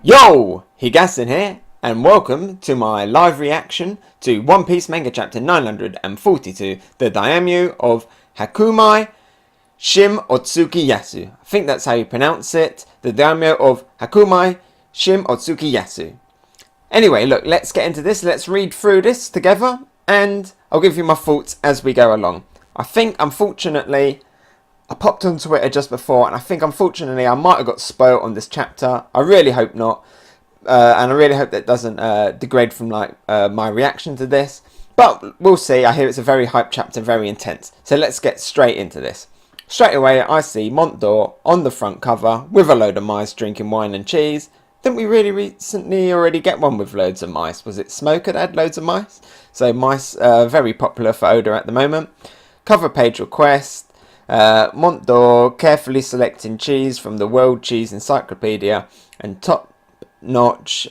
Yo! Hegassen here, and welcome to my live reaction to One Piece Manga chapter 942, the Daimyo of Hakumai, Shimotsuki Yasue. I think that's how you pronounce it. The Daimyo of Hakumai, Shimotsuki Yasue. Anyway, look, let's get into this. Let's read through this together, and I'll give you my thoughts as we go along. I think, unfortunately, I popped on Twitter just before, and I think, unfortunately, I might have got spoiled on this chapter. I really hope not, and I really hope that doesn't degrade from my reaction to this. But we'll see. I hear it's a very hype chapter, very intense. So let's get straight into this. Straight away, I see Montdor on the front cover with a load of mice drinking wine and cheese. Didn't we really recently already get one with loads of mice? Was it Smoker that had loads of mice? So mice, very popular for Oda at the moment. Cover page request. Montdor carefully selecting cheese from the World Cheese Encyclopedia and top-notch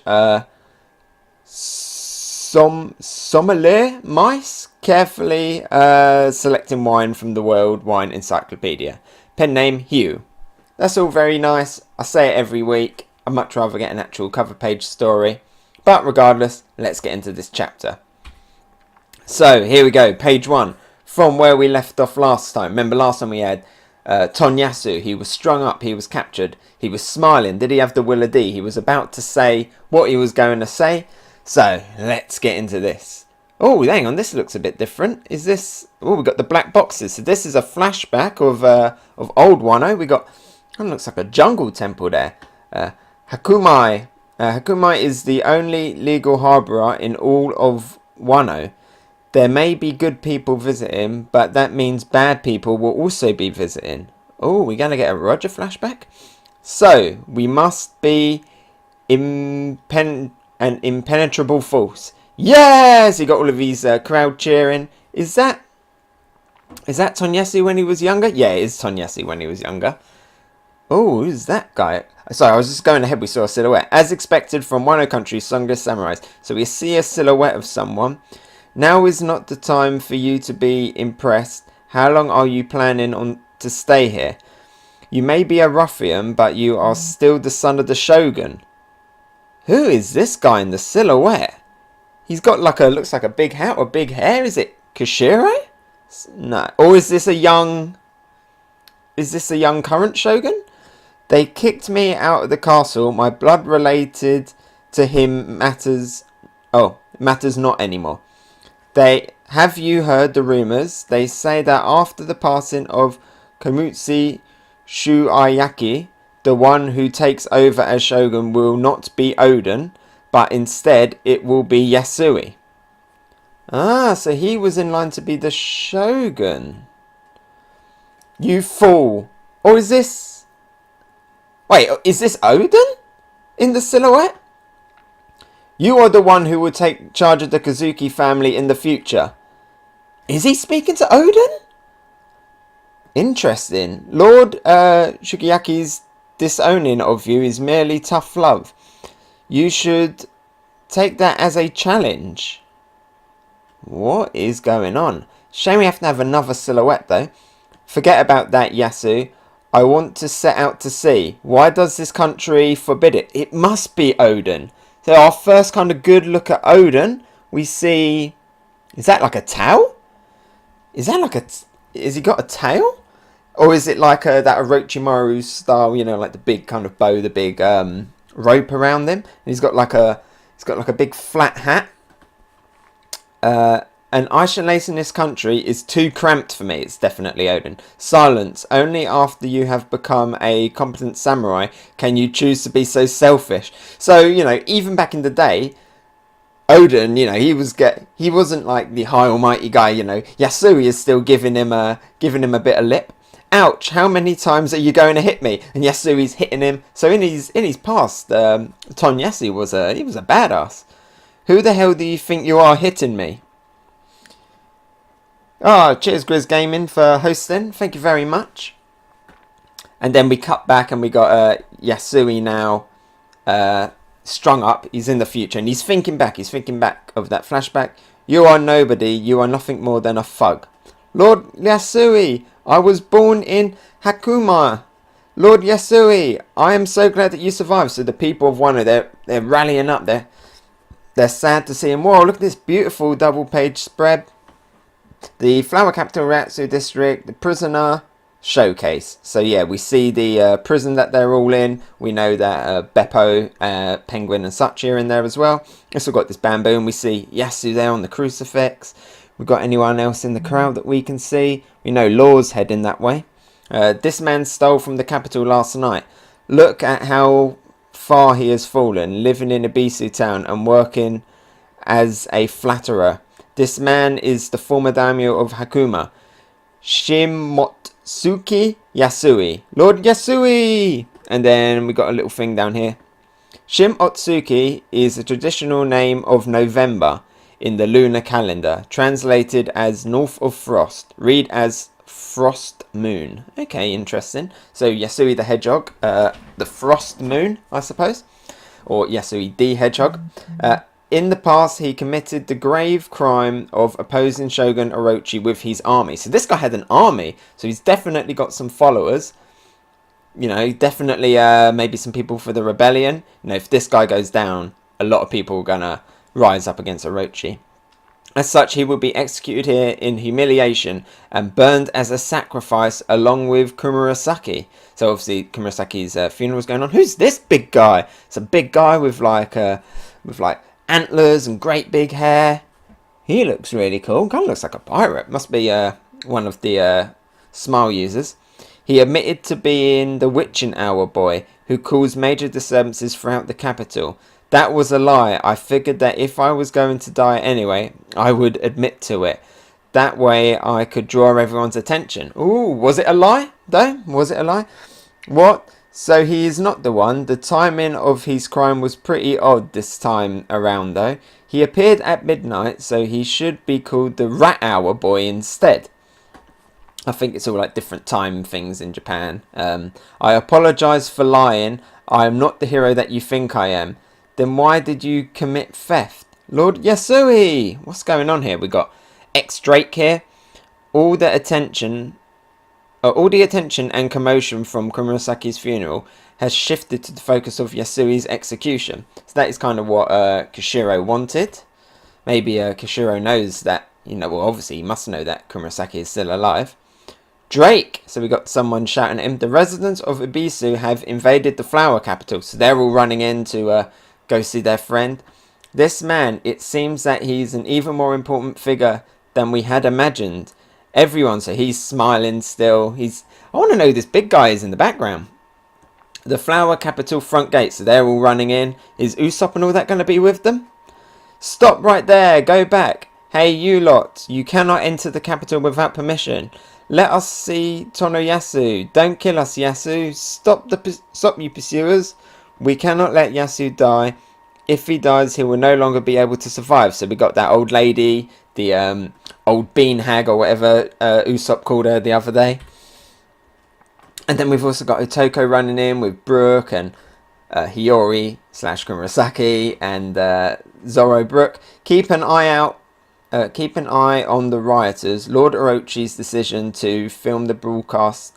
sommelier mice carefully selecting wine from the World Wine Encyclopedia. Pen name Hugh. That's all very nice. I say it every week. I'd much rather get an actual cover page story. But regardless, let's get into this chapter. So here we go, page 1. From where we left off last time. Remember last time we had Tonoyasu. He was strung up. He was captured. He was smiling. Did he have the will of D? He was about to say what he was going to say. So let's get into this. Oh, hang on. This looks a bit different. Is this... Oh, we got the black boxes. So this is a flashback of old Wano. We got... It looks like a jungle temple there. Hakumai. Hakumai is the only legal harbourer in all of Wano. There may be good people visiting, but that means bad people will also be visiting. Oh, we're going to get a Roger flashback? So, we must be an impenetrable force. Yes! He got all of these crowd cheering. Is that Tonoyasu when he was younger? Yeah, it is Tonoyasu when he was younger. Oh, who's that guy? Sorry, I was just going ahead. We saw a silhouette. As expected from Wano Country's strongest samurais. So we see a silhouette of someone. Now is not the time for you to be impressed. How long are you planning on to stay here? You may be a ruffian, but you are still the son of the Shogun. Who is this guy in the silhouette? He's got like a, looks like a big hat or big hair. Is it Kashiro? No. Or is this a young current Shogun? They kicked me out of the castle. My blood related to him matters not anymore. Have you heard the rumours? They say that after the passing of Komutsu Shuayaki, the one who takes over as Shogun will not be Oden, but instead it will be Yasui. Ah, so he was in line to be the Shogun. You fool. Or is this... Wait, is this Oden in the silhouette? You are the one who will take charge of the Kazuki family in the future. Is he speaking to Oden? Interesting. Lord Shuyaki's disowning of you is merely tough love. You should take that as a challenge. What is going on? Shame we have to have another silhouette though. Forget about that, Yasu. I want to set out to sea. Why does this country forbid it? It must be Oden. So our first kind of good look at Oden, we see... Is that like a tail? Is that like a... Has he got a tail? Or is it like that Orochimaru style, you know, like the big kind of bow, the big rope around him? And he's got like a big flat hat. An isolation in this country is too cramped for me. It's definitely Oden. Silence. Only after you have become a competent samurai can you choose to be so selfish. So, you know, even back in the day, Oden, you know, he wasn't like the high almighty guy, you know. Yasui is still giving him a bit of lip. Ouch, how many times are you going to hit me? And Yasui's hitting him. So in his past, Tonoyasu was a badass. Who the hell do you think you are hitting me? Oh, cheers Grizz Gaming for hosting. Thank you very much. And then we cut back and we got Yasui now strung up. He's in the future and he's thinking back. He's thinking back of that flashback. You are nobody. You are nothing more than a thug. Lord Yasui, I was born in Hakumai. Lord Yasui, I am so glad that you survived. So the people of Wano, they're rallying up. They're sad to see him. Whoa, look at this beautiful double-page spread. The Flower Capital Ratsu District, the prisoner showcase. So yeah, we see the prison that they're all in. We know that Beppo, Penguin and Sachi are in there as well. Also got this bamboo, and we see Yasu there on the crucifix. We've got anyone else in the crowd that we can see. We know Law's heading that way. This man stole from the capital last night. Look at how far he has fallen, living in Ibisu town and working as a flatterer. This man is the former daimyo of Hakuma, Shimotsuki Yasui. Lord Yasui! And then we got a little thing down here. Shimotsuki is a traditional name of November in the lunar calendar, translated as North of Frost. Read as Frost Moon. Okay, interesting. So Yasui the Hedgehog, the Frost Moon, I suppose, or Yasui the Hedgehog. In the past, he committed the grave crime of opposing Shogun Orochi with his army. So this guy had an army, so he's definitely got some followers. You know, definitely maybe some people for the rebellion. You know, if this guy goes down, a lot of people are gonna rise up against Orochi. As such, he will be executed here in humiliation and burned as a sacrifice along with Kumurasaki. So obviously Kumurasaki's funeral is going on. Who's this big guy? It's a big guy with like antlers and great big hair. He looks really cool. Kind of looks like a pirate. Must be one of the smile users. He admitted to being the witching hour boy who caused major disturbances throughout the capital. That was a lie. I figured that if I was going to die anyway, I would admit to it. That way I could draw everyone's attention. Ooh, was it a lie though? Was it a lie? What? So he is not the one. The timing of his crime was pretty odd this time around though. He appeared at midnight, so he should be called the Rat Hour Boy instead. I think it's all like different time things in Japan. I apologize for lying. I am not the hero that you think I am. Then why did you commit theft? Lord Yasui! What's going on here? We got ex-Drake here. All the attention and commotion from Kumurasaki's funeral has shifted to the focus of Yasui's execution. So that is kind of what Kishiro wanted. Maybe Kishiro knows that, you know, well obviously he must know that Kumurasaki is still alive. Drake! So we got someone shouting at him. The residents of Ibisu have invaded the flower capital. So they're all running in to go see their friend. This man, it seems that he's an even more important figure than we had imagined. Everyone, so he's smiling still. I want to know who this big guy is in the background. The flower capital front gate, so they're all running in. Is Usopp and all that going to be with them? Stop right there, go back. Hey you lot, you cannot enter the capital without permission. Let us see Tonoyasu. Don't kill us, Yasu. Stop you pursuers. We cannot let Yasu die. If he dies, he will no longer be able to survive. So we got that old lady, the old bean hag or whatever Usopp called her the other day. And then we've also got Otoko running in with Brook and Hiyori / Kumurasaki and Zoro Brook. Keep an eye on the rioters. Lord Orochi's decision to film the broadcast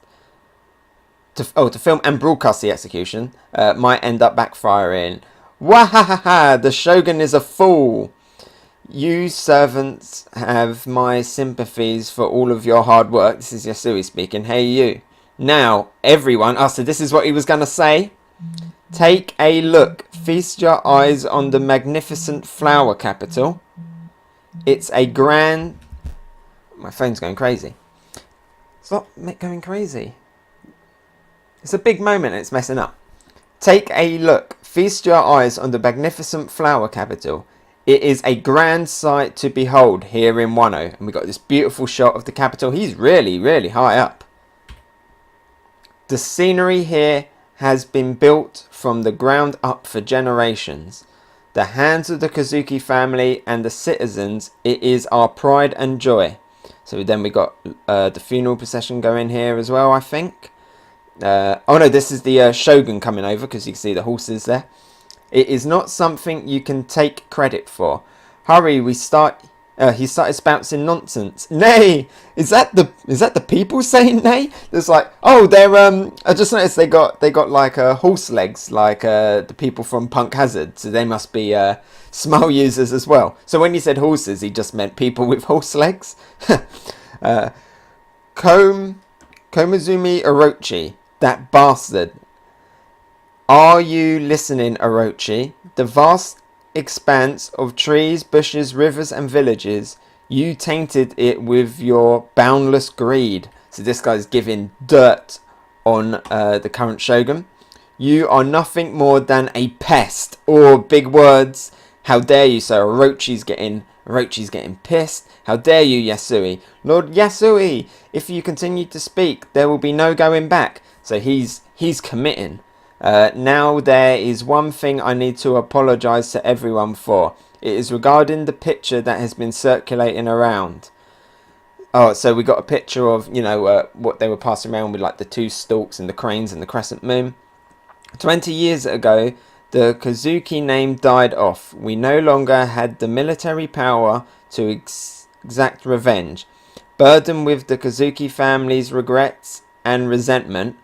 to film and broadcast the execution might end up backfiring. Wahahaha! The Shogun is a fool. You servants have my sympathies for all of your hard work. This is Yasui speaking. Hey you. Now, everyone. So this is what he was going to say. Take a look. Feast your eyes on the magnificent flower capital. It's a grand... My phone's going crazy. Stop going crazy. It's a big moment and it's messing up. Take a look. Feast your eyes on the magnificent flower capital. It is a grand sight to behold here in Wano. And we got this beautiful shot of the capital. He's really, really high up. The scenery here has been built from the ground up for generations. The hands of the Kazuki family and the citizens, it is our pride and joy. So then we got the funeral procession going here as well, I think. Oh no, this is the Shogun coming over because you can see the horses there. It is not something you can take credit for. Hurry, we start He started spouting nonsense. Nay, is that the people saying nay? There's like, oh, they're I just noticed they got like horse legs, like the people from Punk Hazard. So they must be smile users as well. So when he said horses, he just meant people with horse legs. Komazumi Orochi, that bastard. Are you listening, Orochi? The vast expanse of trees, bushes, rivers and villages, you tainted it with your boundless greed. So this guy's giving dirt on the current shogun. You are nothing more than a pest. Or big words. How dare you? So Orochi's getting pissed. How dare you, Yasui? Lord Yasui, if you continue to speak, there will be no going back. So he's committing. Now there is one thing I need to apologise to everyone for. It is regarding the picture that has been circulating around. Oh, so we got a picture of, you know, what they were passing around with, like the two stalks and the cranes and the crescent moon. 20 years ago, the Kozuki name died off. We no longer had the military power to exact revenge. Burdened with the Kozuki family's regrets and resentment,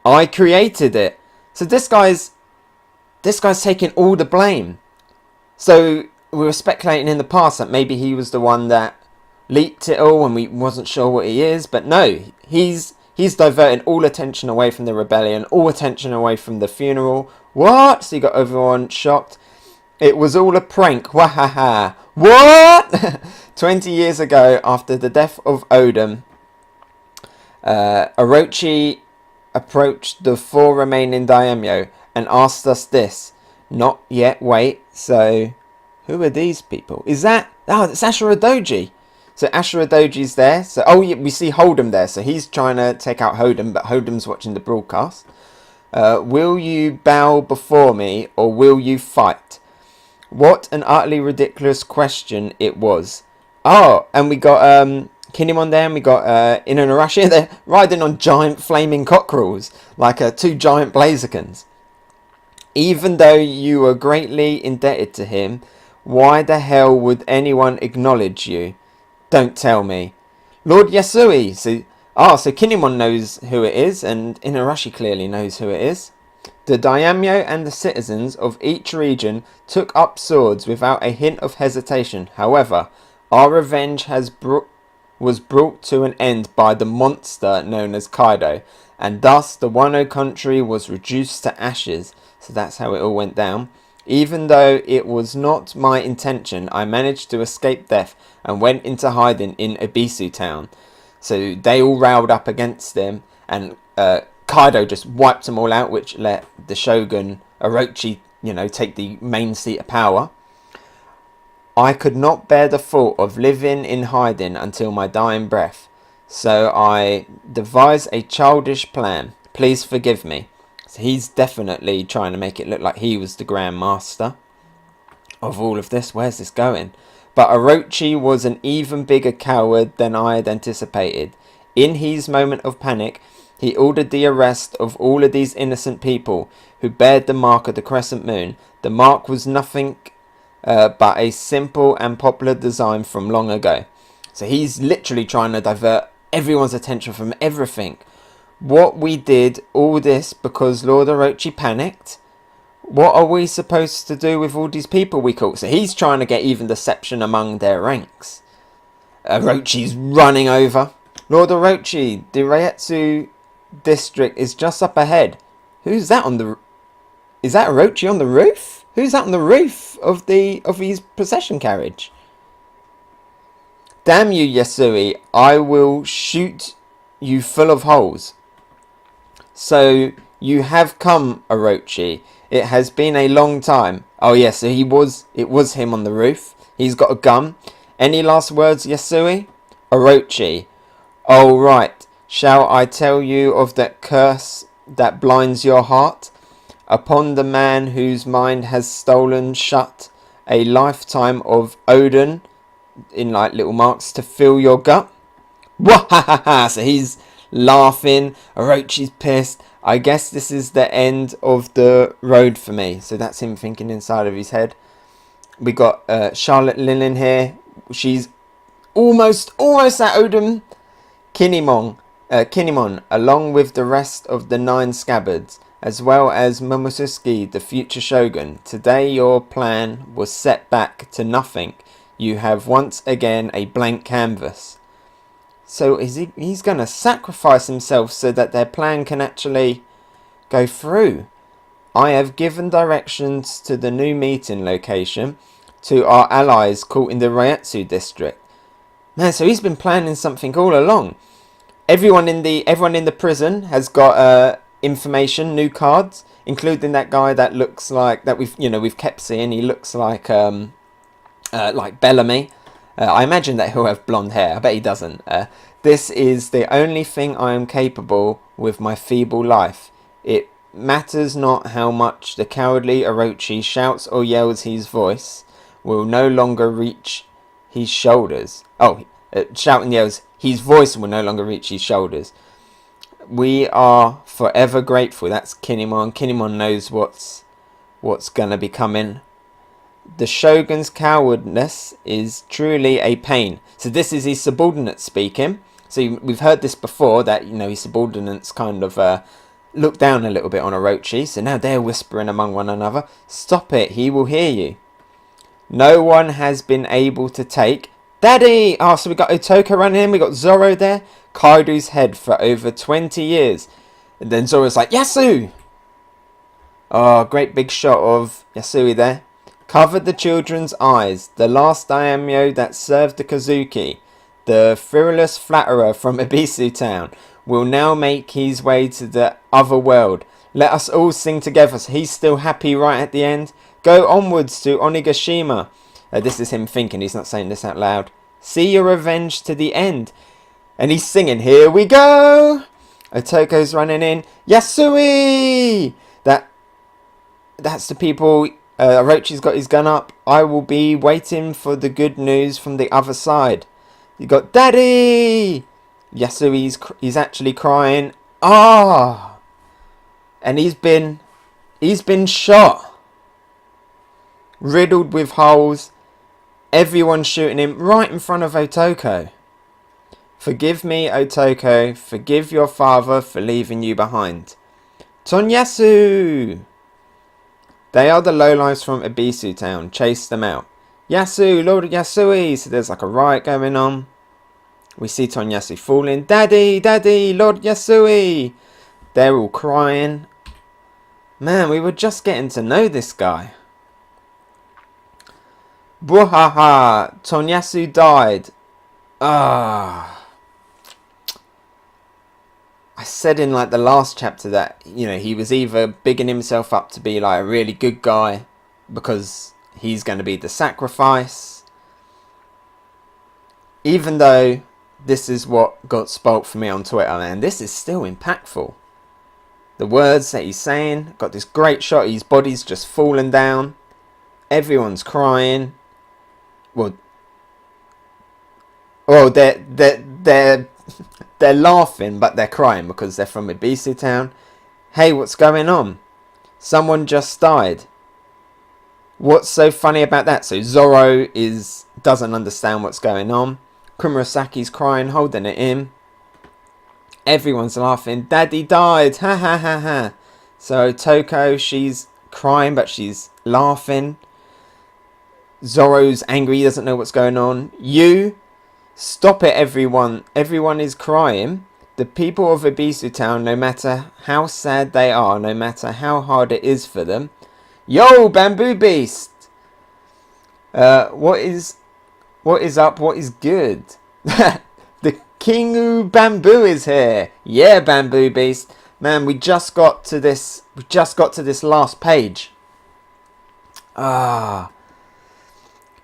I created it. So this guy's taking all the blame. So we were speculating in the past that maybe he was the one that leaked it all and we wasn't sure what he is. But no, he's diverting all attention away from the rebellion, all attention away from the funeral. What? So you got everyone shocked. It was all a prank. Wahaha. What? 20 years ago, after the death of Odin, Orochi approached the 4 remaining daimyo and asked us this. Not yet, wait. So, who are these people? Is that... Oh, it's Ashura Doji. So Ashura Doji's there. So, oh, yeah, we see Hold'em there. So he's trying to take out Hold'em, but Hold'em's watching the broadcast. Will you bow before me or will you fight? What an utterly ridiculous question it was. Oh, and we got Kinemon there, and we got Inuyasha. They're riding on giant flaming cockerels, like 2 giant blazerkins. Even though you were greatly indebted to him, why the hell would anyone acknowledge you? Don't tell me. Lord Yasui. So Kinemon knows who it is, and Inuyasha clearly knows who it is. The daimyo and the citizens of each region took up swords without a hint of hesitation. However, our revenge was brought to an end by the monster known as Kaido, and thus the Wano country was reduced to ashes. So that's how it all went down. Even though it was not my intention, I managed to escape death and went into hiding in Ebisu town. So they all riled up against him, and Kaido just wiped them all out, which let the Shogun Orochi, take the main seat of power. I could not bear the thought of living in hiding until my dying breath, so I devised a childish plan. Please forgive me. So he's definitely trying to make it look like he was the Grand Master of all of this. Where's this going? But Orochi was an even bigger coward than I had anticipated. In his moment of panic, he ordered the arrest of all of these innocent people who bared the mark of the crescent moon. The mark was nothing but a simple and popular design from long ago. So he's literally trying to divert everyone's attention from everything. What we did, all this because Lord Orochi panicked. What are we supposed to do with all these people we caught? So he's trying to get even deception among their ranks. Orochi's running over. Lord Orochi, the Reiatsu district is just up ahead. Who's that on the... Is that Orochi on the roof? Who's that on the roof of his procession carriage? Damn you, Yasui. I will shoot you full of holes. So you have come, Orochi. It has been a long time. Oh yes, so it was him on the roof. He's got a gun. Any last words, Yasui? Orochi. Oh right. Shall I tell you of that curse that blinds your heart? Upon the man whose mind has stolen shut a lifetime of Odin, in like little marks, to fill your gut. Wahahaha! So he's laughing. Orochi's pissed. I guess this is the end of the road for me. So that's him thinking inside of his head. We got Charlotte Linen here. She's almost at Odin. Kinemon, along with the rest of the 9 scabbards, as well as Momosuke, the future shogun. Today your plan was set back to nothing. You have once again a blank canvas. So he's going to sacrifice himself so that their plan can actually go through. I have given directions to the new meeting location to our allies caught in the Ryatsu district. Man, so he's been planning something all along. Everyone in the prison has got information, new cards, including that guy that looks like that we've kept seeing. He looks like Bellamy. I imagine that he'll have blonde hair. I bet he doesn't. This is the only thing I am capable with my feeble life. It matters not how much the cowardly Orochi shouts or yells, his voice will no longer reach his shoulders. Shout and yells, his voice will no longer reach his shoulders. We are forever grateful. That's Kinemon. Kinemon knows what's gonna be coming. The Shogun's cowardice is truly a pain. So this is his subordinate speaking. So we've heard this before, that his subordinates kind of look down a little bit on Orochi. So now they're whispering among one another. Stop it, he will hear you. No one has been able to take Daddy! Oh, so we got Otoko running in, we got Zoro there. Kaido's head for over 20 years. And then Zoro's like, Yasu! Oh, great big shot of Yasui there. Covered the children's eyes. The last daimyo that served the Kazuki, the frivolous flatterer from Ebisu Town, will now make his way to the other world. Let us all sing together. So he's still happy right at the end. Go onwards to Onigashima. This is him thinking, he's not saying this out loud. See your revenge to the end. And he's singing, here we go! Otoko's running in. Yasui! That's the people. Orochi's got his gun up. I will be waiting for the good news from the other side. You got Daddy! Yasui's actually crying. Ah! And he's been shot. Riddled with holes. Everyone's shooting him right in front of Otoko. Forgive me, Otoko. Forgive your father for leaving you behind. Tonoyasu! They are the lowlifes from Ebisu Town. Chase them out. Yasu, Lord Yasui! So there's like a riot going on. We see Tonoyasu falling. Daddy, Daddy, Lord Yasui! They're all crying. Man, we were just getting to know this guy. Bwahaha! Tonoyasu died. Ah. I said in like the last chapter that, he was either bigging himself up to be like a really good guy because he's going to be the sacrifice. Even though this is what got spoilt for me on Twitter, and this is still impactful. The words that he's saying, got this great shot, his body's just falling down. Everyone's crying. Well, they're laughing, but they're crying because they're from Ebisu Town. Hey, what's going on? Someone just died. What's so funny about that? So Zoro doesn't understand what's going on. Kumurasaki's crying, holding it in. Everyone's laughing. Daddy died. Ha ha ha ha. So Toko, she's crying, but she's laughing. Zoro's angry, he doesn't know what's going on. You, stop it, everyone. Everyone is crying. The people of Ebisu Town, no matter how sad they are, no matter how hard it is for them. Yo, Bamboo Beast! What is up? What is good? The Kingu Bamboo is here. Yeah, Bamboo Beast. Man, we just got to this last page. Ah.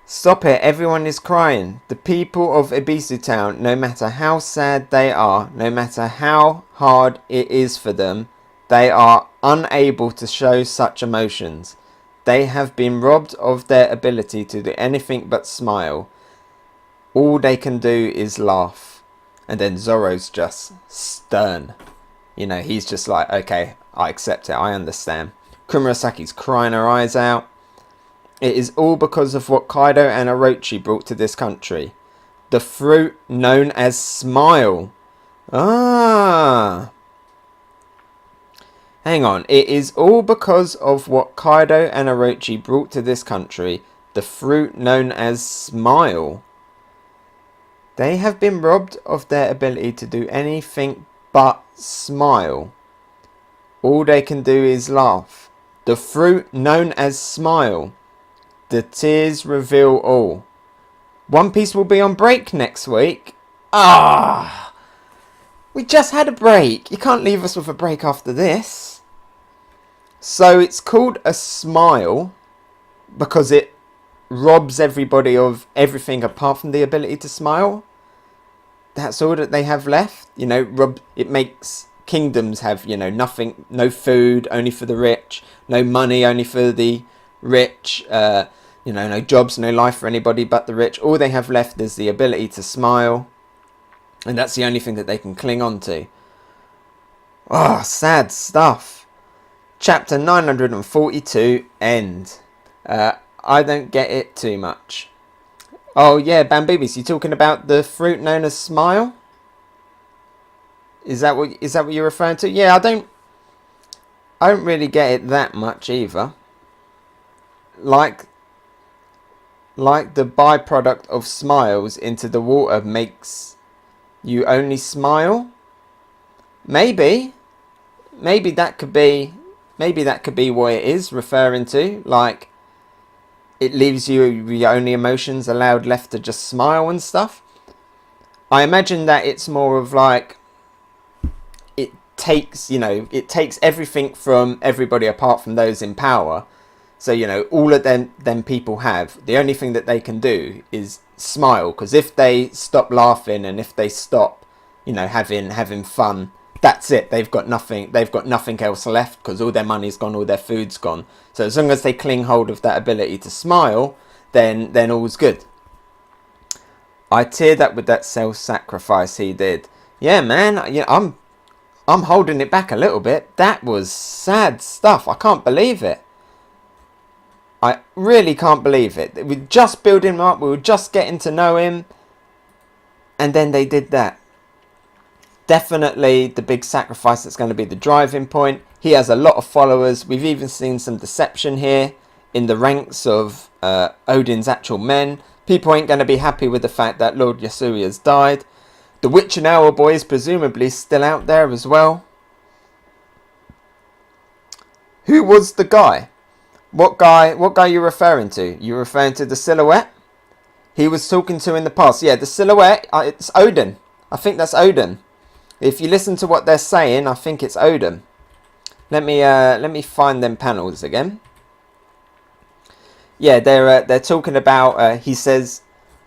Stop it, everyone is crying. The people of Ebisu Town, no matter how sad they are, no matter how hard it is for them, they are unable to show such emotions. They have been robbed of their ability to do anything but smile. All they can do is laugh. And then Zoro's just stern. He's just like, okay, I accept it, I understand. Kumurasaki's crying her eyes out. It is all because of what Kaido and Orochi brought to this country. the fruit known as Smile. Ah. Hang on. It is all because of what Kaido and Orochi brought to this country. The fruit known as Smile. They have been robbed of their ability to do anything but smile. All they can do is laugh. The fruit known as Smile. The tears reveal all. One Piece will be on break next week. Ah! We just had a break. You can't leave us with a break after this. So it's called a smile because it robs everybody of everything apart from the ability to smile. That's all that they have left. You know, it makes kingdoms have, you know, nothing, no food, only for the rich, no money, only for the rich, you know, no jobs, no life for anybody but the rich. All they have left is the ability to smile. And that's the only thing that they can cling on to. Oh, sad stuff. Chapter 942, end. I don't get it too much. Oh yeah, Bambibis, you talking about the fruit known as Smile? Is that what you're referring to? Yeah, I don't really get it that much either. Like the byproduct of smiles into the water makes you only smile. Maybe that could be what it is referring to. Like, it leaves you your only emotions allowed left to just smile and stuff. I imagine that it's more of like, it takes everything from everybody apart from those in power. So, you know, all of them people have, the only thing that they can do is smile. Because if they stop laughing and if they stop, you know, having fun, that's it. They've got nothing else left because all their money's gone, all their food's gone. So as long as they cling hold of that ability to smile, then all's good. I teared up with that self-sacrifice he did. Yeah, man. Yeah, I'm holding it back a little bit. That was sad stuff. I can't believe it. I really can't believe it. We were just building him up. We were just getting to know him. And then they did that. Definitely the big sacrifice that's going to be the driving point. He has a lot of followers. We've even seen some deception here in the ranks of Odin's actual men. People ain't going to be happy with the fact that Lord Yasui has died. The Witch and Owl Boy is presumably still out there as well. Who was the guy? What guy are you referring to? You referring to the silhouette? He was talking to in the past. Yeah, the silhouette, it's Odin. I think that's Odin. If you listen to what they're saying, I think it's Odin. Let me find them panels again. Yeah, they're talking about. He says,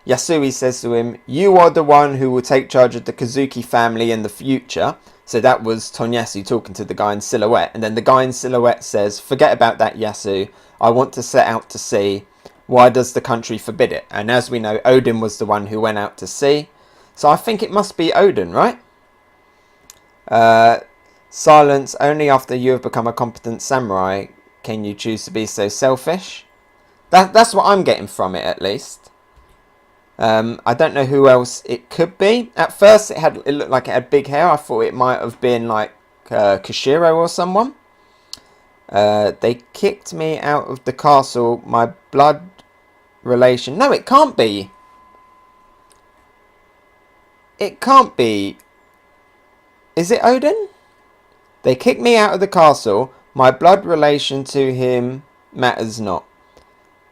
Yasui says to him, "You are the one who will take charge of the Kazuki family in the future." So that was Tonoyasu talking to the guy in silhouette, and then the guy in silhouette says, "Forget about that, Yasu. I want to set out to sea. Why does the country forbid it?" And as we know, Odin was the one who went out to sea. So I think it must be Odin, right? Silence. Only after you have become a competent samurai can you choose to be so selfish. That's what I'm getting from it, at least. I don't know who else it could be. At first, it looked like it had big hair. I thought it might have been like Kishiro or someone. They kicked me out of the castle. My blood relation. No, it can't be. It can't be. Is it Odin? They kicked me out of the castle. My blood relation to him matters not.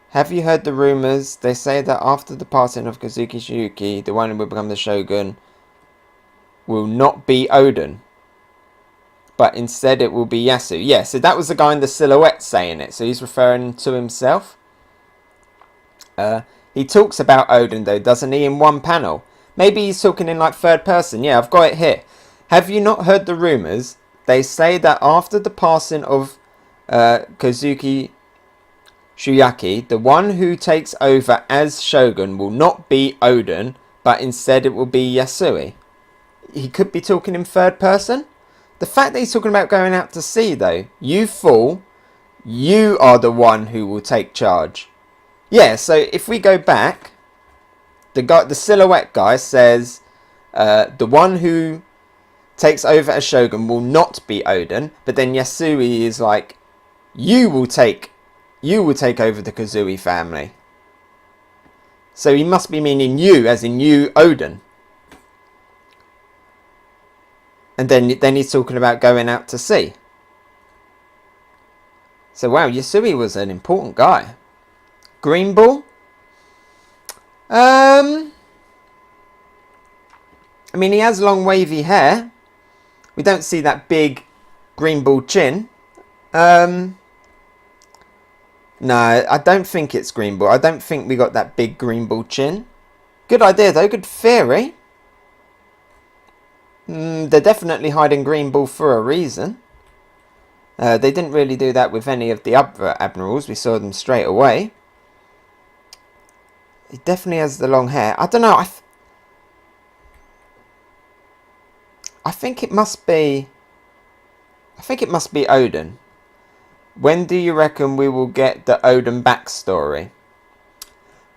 Have you heard the rumours? They say that after the passing of Kazuki Shiuki, the one who will become the Shogun will not be Odin, but instead it will be Yasu. Yeah, so that was the guy in the silhouette saying it. So he's referring to himself. He talks about Odin though, doesn't he, in one panel? Maybe he's talking in like third person. Yeah, I've got it here. Have you not heard the rumours? They say that after the passing of Kazuki Shiuki, the one who takes over as Shogun will not be Odin, but instead it will be Yasui. He could be talking in third person. The fact that he's talking about going out to sea though, you fool, you are the one who will take charge. Yeah, so if we go back, the silhouette guy says the one who takes over as Shogun will not be Oden, but then Yasui is like, you will take over the Kazui family. So he must be meaning you, as in you, Oden. And then he's talking about going out to sea. So wow, Yasui was an important guy. Green Bull? I mean, he has long wavy hair. We don't see that big Green Bull chin. No, I don't think it's Green Bull. I don't think we got that big Green Bull chin. Good idea though, good theory. They're definitely hiding Green Bull for a reason. They didn't really do that with any of the other admirals. We saw them straight away. He definitely has the long hair. I don't know. I think it must be. I think it must be Oden. When do you reckon we will get the Oden backstory?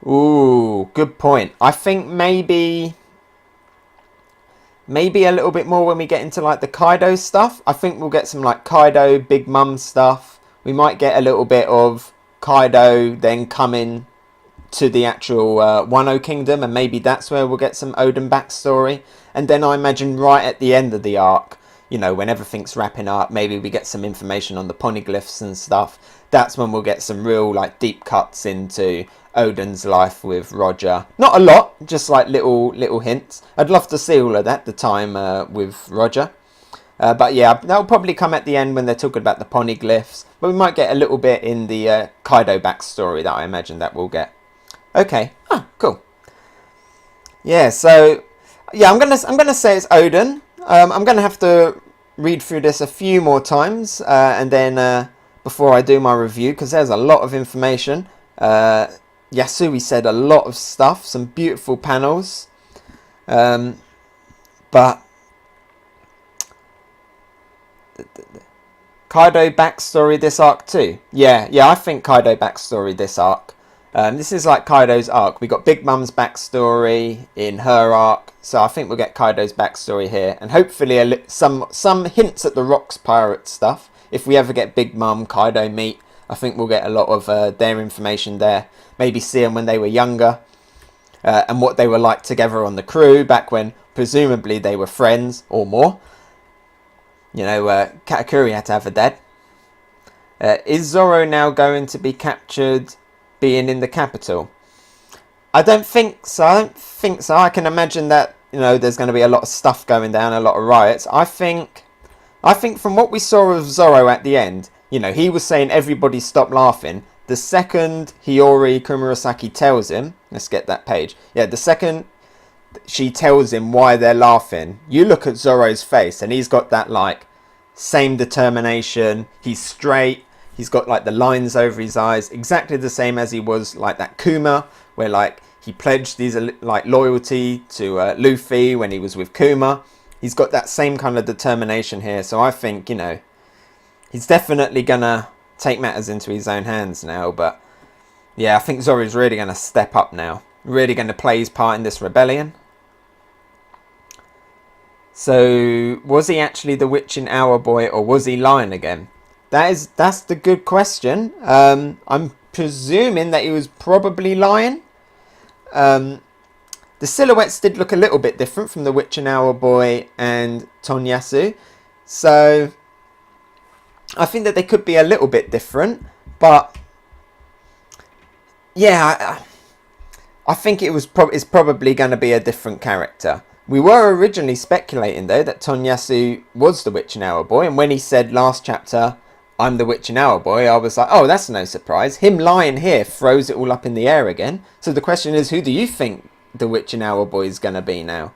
Ooh, good point. I think maybe a little bit more when we get into like the Kaido stuff. I think we'll get some like Kaido, Big Mum stuff. We might get a little bit of Kaido then coming to the actual Wano Kingdom, and maybe that's where we'll get some Oden backstory. And then I imagine right at the end of the arc, you know, when everything's wrapping up, maybe we get some information on the poneglyphs and stuff. That's when we'll get some real like deep cuts into Oden's life with Roger. Not a lot, just like little hints. I'd love to see all of that, the time with Roger. But yeah, that'll probably come at the end when they're talking about the poneglyphs. But we might get a little bit in the Kaido backstory that I imagine that we'll get. Okay, cool. Yeah, so yeah, I'm gonna say it's Oden. I'm gonna have to read through this a few more times, and then before I do my review, because there's a lot of information. Yasui said a lot of stuff, some beautiful panels, but Kaido backstory this arc too. Yeah, I think Kaido backstory this arc. This is like Kaido's arc. We got Big Mum's backstory in her arc, so I think we'll get Kaido's backstory here, and hopefully some hints at the Rocks Pirate stuff. If we ever get Big Mum, Kaido meet, I think we'll get a lot of their information there. Maybe see them when they were younger, and what they were like together on the crew back when presumably they were friends or more. You know, Katakuri had to have a dad. Is Zoro now going to be captured being in the capital? I don't think so. I can imagine that, you know, there's going to be a lot of stuff going down, a lot of riots. I think from what we saw of Zoro at the end, you know, he was saying everybody stop laughing. The second Hiyori Kumurasaki tells him, let's get that page. Yeah, the second she tells him why they're laughing, you look at Zoro's face and he's got that like same determination. He's straight. He's got like the lines over his eyes, exactly the same as he was like that Kuma, where like he pledged his like loyalty to Luffy when he was with Kuma. He's got that same kind of determination here. So I think, you know, he's definitely gonna take matters into his own hands now. But yeah, I think Zoro's really gonna step up now. Really gonna play his part in this rebellion. So was he actually the witching hour boy, or was he lying again? That's the good question. I'm presuming that he was probably lying. The silhouettes did look a little bit different from the witching hour boy and Tonoyasu, so I think that they could be a little bit different. But yeah, I think it's probably going to be a different character. We were originally speculating though that Tonoyasu was the witching hour boy, and when he said last chapter, I'm the witching hour boy, I was like, oh, that's no surprise. Him lying here throws it all up in the air again. So the question is, who do you think the witching hour boy is going to be now?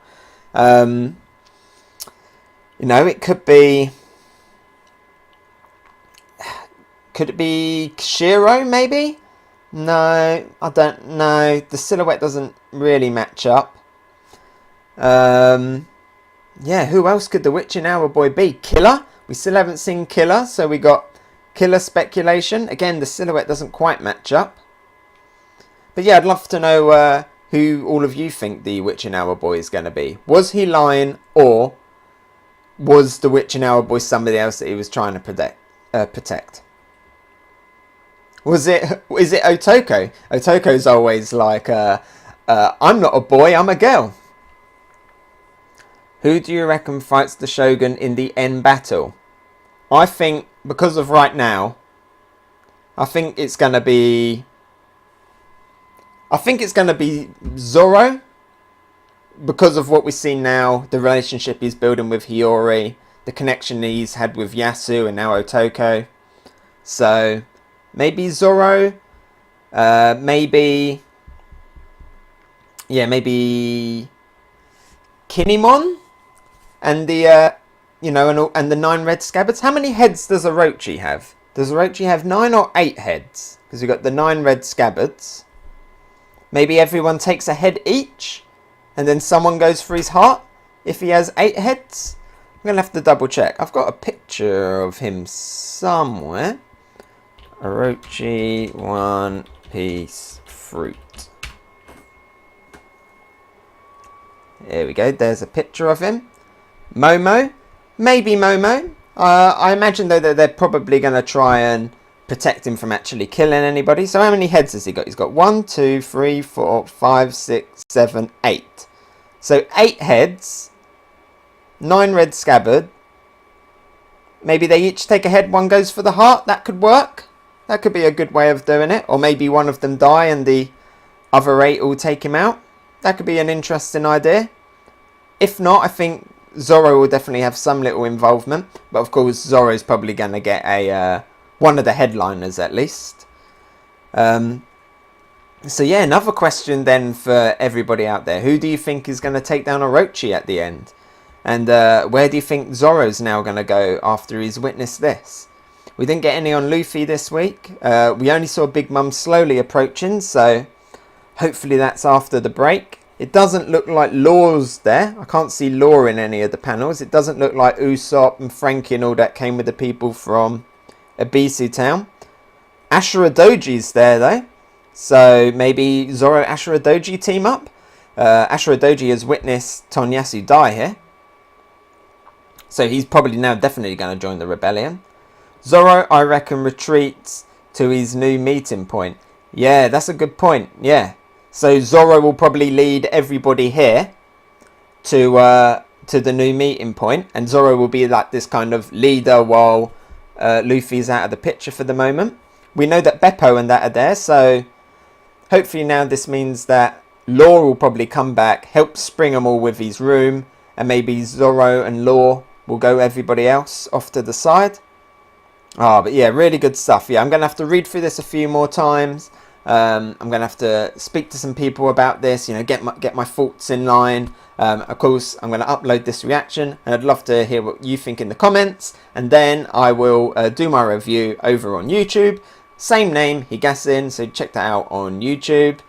You know, it could be... Could it be Shiro, maybe? No, I don't know. The silhouette doesn't really match up. Yeah, who else could the witching hour boy be? Killer? We still haven't seen Killer, so we got Killer speculation. Again, the silhouette doesn't quite match up. But yeah, I'd love to know who all of you think the Witching Hour boy is going to be. Was he lying, or was the Witching Hour boy somebody else that he was trying to protect? Is it Otoko? Otoko's always like, I'm not a boy, I'm a girl. Who do you reckon fights the Shogun in the end battle? I think, because of right now, I think it's going to be Zoro. Because of what we see now, the relationship he's building with Hiyori, the connection he's had with Yasu and now Otoko. So, maybe Zoro. Maybe Kinemon. And the, and the 9 red scabbards. How many heads does Orochi have? Does Orochi have 9 or 8 heads? Because we've got the 9 red scabbards. Maybe everyone takes a head each. And then someone goes for his heart. If he has 8 heads. I'm going to have to double check. I've got a picture of him somewhere. Orochi, One Piece Fruit. There we go. There's a picture of him. Momo. Maybe Momo. I imagine, though, that they're probably going to try and protect him from actually killing anybody. So how many heads has he got? He's got 1, 2, 3, 4, 5, 6, 7, 8. So 8 heads. 9 red scabbard. Maybe they each take a head. One goes for the heart. That could work. That could be a good way of doing it. Or maybe one of them die and the other 8 will take him out. That could be an interesting idea. If not, I think Zoro will definitely have some little involvement. But of course, Zoro's probably going to get a one of the headliners at least. So yeah, another question then for everybody out there. Who do you think is going to take down Orochi at the end? And where do you think Zoro's now going to go after he's witnessed this? We didn't get any on Luffy this week. We only saw Big Mom slowly approaching, so hopefully that's after the break. It doesn't look like Law's there. I can't see Law in any of the panels. It doesn't look like Usopp and Frankie and all that came with the people from Ebisu Town. Ashura Doji's there though. So maybe Zoro Ashura Doji team up. Ashura Doji has witnessed Tonoyasu die here. So he's probably now definitely going to join the rebellion. Zoro, I reckon, retreats to his new meeting point. Yeah, that's a good point. Yeah. So Zoro will probably lead everybody here to the new meeting point. And Zoro will be like this kind of leader while Luffy's out of the picture for the moment. We know that Beppo and that are there. So hopefully now this means that Law will probably come back, help spring them all with his room. And maybe Zoro and Law will go everybody else off to the side. But yeah, really good stuff. Yeah, I'm going to have to read through this a few more times. I'm going to have to speak to some people about this, get my thoughts in line. Of course, I'm going to upload this reaction, and I'd love to hear what you think in the comments. And then I will do my review over on YouTube. Same name, Hegassen, so check that out on YouTube.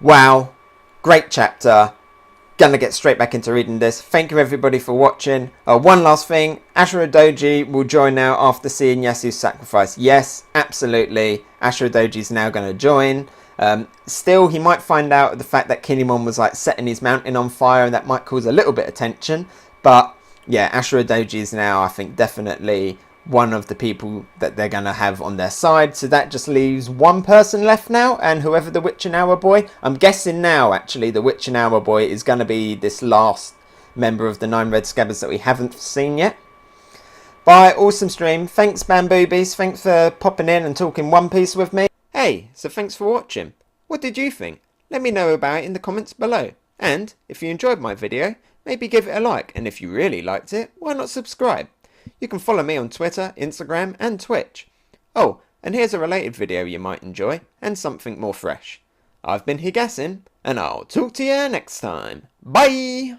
Wow, great chapter. Gonna get straight back into reading this. Thank you everybody for watching. One last thing, Ashura Doji will join now after seeing Yasu's sacrifice. Yes, absolutely. Ashura Doji's now going to join. Still, he might find out the fact that Kinemon was like setting his mountain on fire, and that might cause a little bit of tension. But yeah, Ashura Doji is now, I think, definitely one of the people that they're going to have on their side. So that just leaves one person left now, and whoever the Witching Hour boy. I'm guessing now, actually, the Witching Hour boy is going to be this last member of the 9 Red Scabbards that we haven't seen yet. Bye, awesome stream. Thanks, Bamboobies. Thanks for popping in and talking One Piece with me. Hey, so thanks for watching. What did you think? Let me know about it in the comments below. And if you enjoyed my video, maybe give it a like. And if you really liked it, why not subscribe? You can follow me on Twitter, Instagram and Twitch. Oh, and here's a related video you might enjoy, and something more fresh. I've been Hegassen, and I'll talk to you next time. Bye!